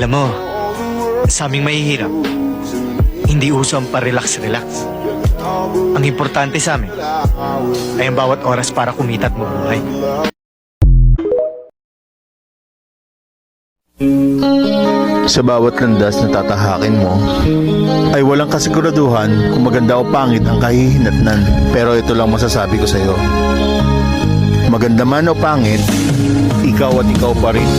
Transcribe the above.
Alam mo, sa aming mahihirap, hindi uso ang pa-relax-relax. Ang importante sa amin ay ang bawat oras para kumita at mabuhay. Sa bawat landas na tatahakin mo, ay walang kasiguraduhan kung maganda o pangit ang kahihinatnan. Pero ito lang masasabi ko sa iyo. Maganda man o pangit, ikaw at ikaw pa rin.